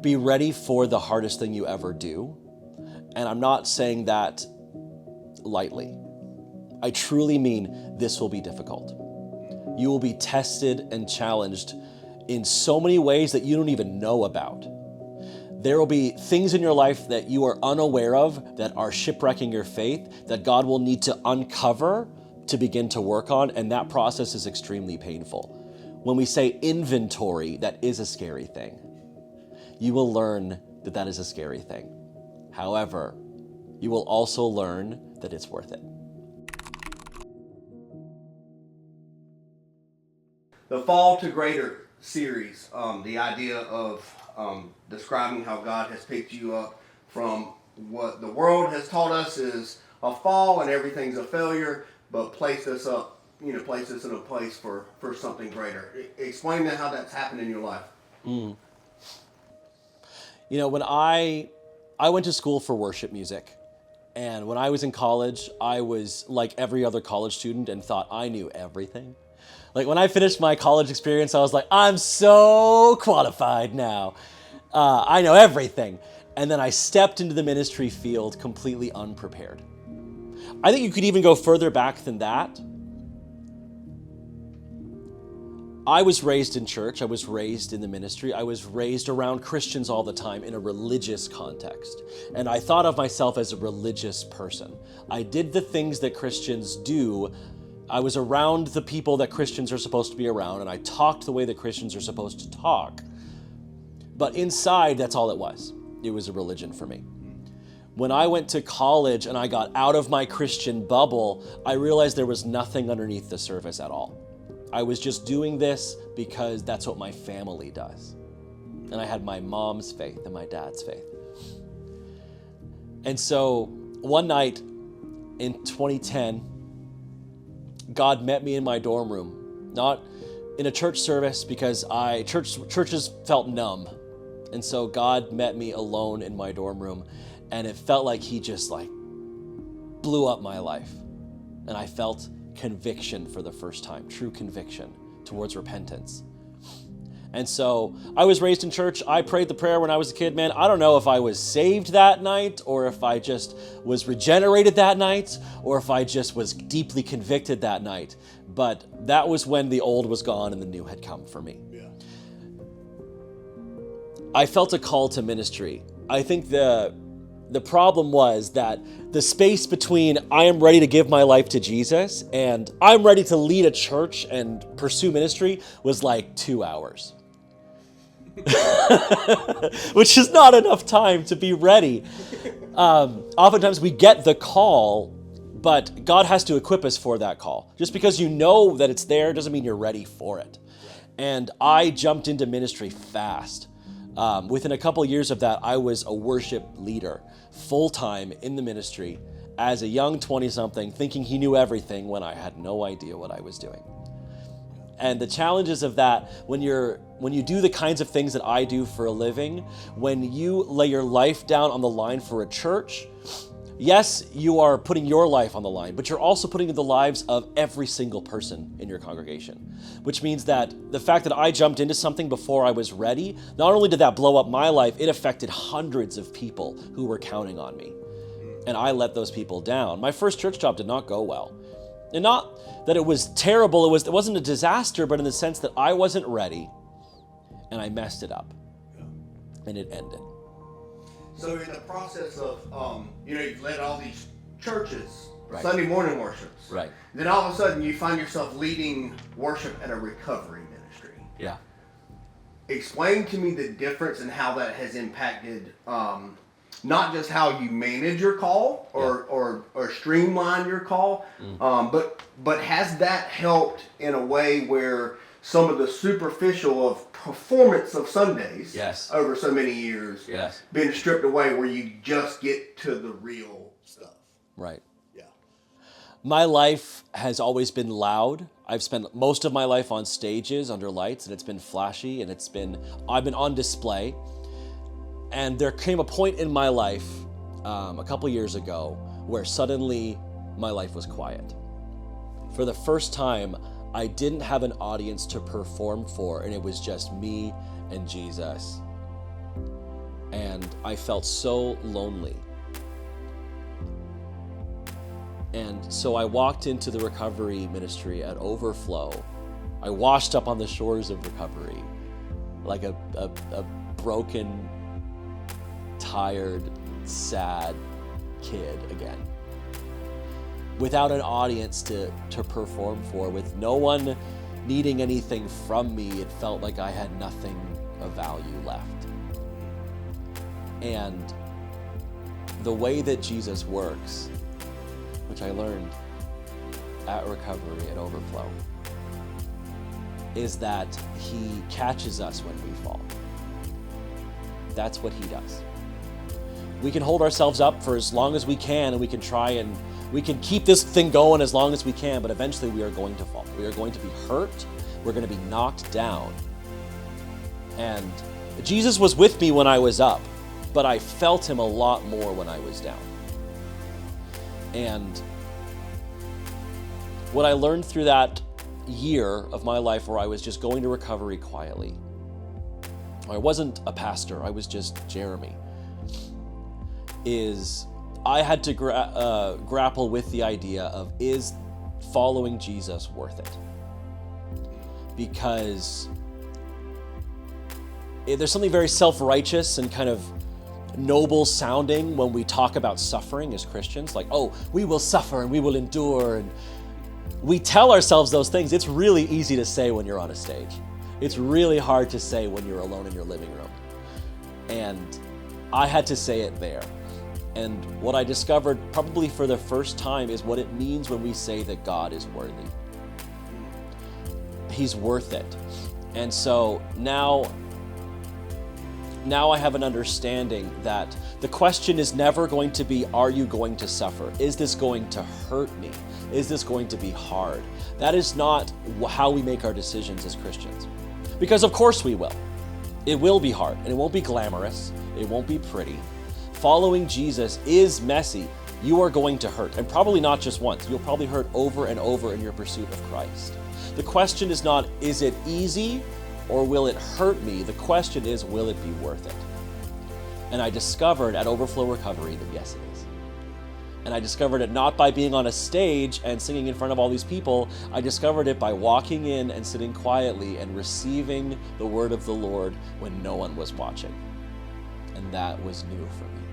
be ready for the hardest thing you ever do. And I'm not saying that lightly. I truly mean this will be difficult. You will be tested and challenged in so many ways that you don't even know about. There will be things in your life that you are unaware of that are shipwrecking your faith, that God will need to uncover to begin to work on, and that process is extremely painful. When we say inventory, that is a scary thing. You will learn that that is a scary thing. However, you will also learn that it's worth it. The Fall to Greater series, the idea of describing how God has picked you up from what the world has taught us is a fall and everything's a failure, but placed us in a place for something greater. Explain how that's happened in your life. You know, when I went to school for worship music, and when I was in college, I was like every other college student and thought I knew everything. Like when I finished my college experience, I was like, I'm so qualified now. I know everything. And then I stepped into the ministry field completely unprepared. I think you could even go further back than that. I was raised in church. I was raised in the ministry. I was raised around Christians all the time in a religious context. And I thought of myself as a religious person. I did the things that Christians do. I was around the people that Christians are supposed to be around, and I talked the way that Christians are supposed to talk. But inside, that's all it was. It was a religion for me. When I went to college and I got out of my Christian bubble, I realized there was nothing underneath the surface at all. I was just doing this because that's what my family does. And I had my mom's faith and my dad's faith. And so one night in 2010, God met me in my dorm room, not in a church service because churches felt numb. And so God met me alone in my dorm room, and it felt like he just blew up my life. And I felt conviction for the first time, true conviction towards repentance. And so I was raised in church. I prayed the prayer when I was a kid, man. I don't know if I was saved that night or if I just was regenerated that night or if I just was deeply convicted that night. But that was when the old was gone and the new had come for me. Yeah. I felt a call to ministry. I think the problem was that the space between I am ready to give my life to Jesus and I'm ready to lead a church and pursue ministry was like 2 hours. Which is not enough time to be ready. Oftentimes we get the call, but God has to equip us for that call. Just because you know that it's there doesn't mean you're ready for it. And I jumped into ministry fast. Within a couple years of that, I was a worship leader, full-time in the ministry as a young 20-something, thinking he knew everything when I had no idea what I was doing. And the challenges of that, when you do the kinds of things that I do for a living, when you lay your life down on the line for a church, yes, you are putting your life on the line, but you're also putting the lives of every single person in your congregation, which means that the fact that I jumped into something before I was ready, not only did that blow up my life, it affected hundreds of people who were counting on me. And I let those people down. My first church job did not go well. And not that it was terrible, it wasn't a disaster, but in the sense that I wasn't ready and I messed it up. And it ended. So in the process of, you've led all these churches, right. Sunday morning worships. Right. Then all of a sudden you find yourself leading worship at a recovery ministry. Yeah. Explain to me the difference and how that has impacted not just how you manage your call or streamline your call, but has that helped in a way where some of the superficial of performance of Sundays over so many years been stripped away where you just get to the real stuff? Right. Yeah. My life has always been loud. I've spent most of my life on stages under lights, and it's been flashy, and I've been on display. And there came a point in my life a couple years ago where suddenly my life was quiet. For the first time, I didn't have an audience to perform for, and it was just me and Jesus. and I felt so lonely. And so I walked into the recovery ministry at Overflow. I washed up on the shores of recovery like a broken, tired, sad kid again. Without an audience to perform for, with no one needing anything from me, it felt like I had nothing of value left. And the way that Jesus works, which I learned at recovery at Overflow, is that he catches us when we fall. That's what he does. We can hold ourselves up for as long as we can, and we can try and we can keep this thing going as long as we can, but eventually we are going to fall. We are going to be hurt. We're going to be knocked down. And Jesus was with me when I was up, but I felt him a lot more when I was down. And what I learned through that year of my life where I was just going to recovery quietly, I wasn't a pastor, I was just Jeremy, is I had to grapple with the idea of, is following Jesus worth it? Because there's something very self-righteous and kind of noble sounding when we talk about suffering as Christians, like, oh, we will suffer and we will endure, and we tell ourselves those things. It's really easy to say when you're on a stage. It's really hard to say when you're alone in your living room. And I had to say it there. And what I discovered probably for the first time is what it means when we say that God is worthy. He's worth it. And so now I have an understanding that the question is never going to be, are you going to suffer? Is this going to hurt me? Is this going to be hard? That is not how we make our decisions as Christians. Because of course we will. It will be hard, and it won't be glamorous. It won't be pretty. Following Jesus is messy. You are going to hurt, and probably not just once. You'll probably hurt over and over in your pursuit of Christ. The question is not, is it easy or will it hurt me? The question is, will it be worth it? And I discovered at Overflow Recovery that yes, it is. And I discovered it not by being on a stage and singing in front of all these people. I discovered it by walking in and sitting quietly and receiving the word of the Lord when no one was watching. And that was new for me.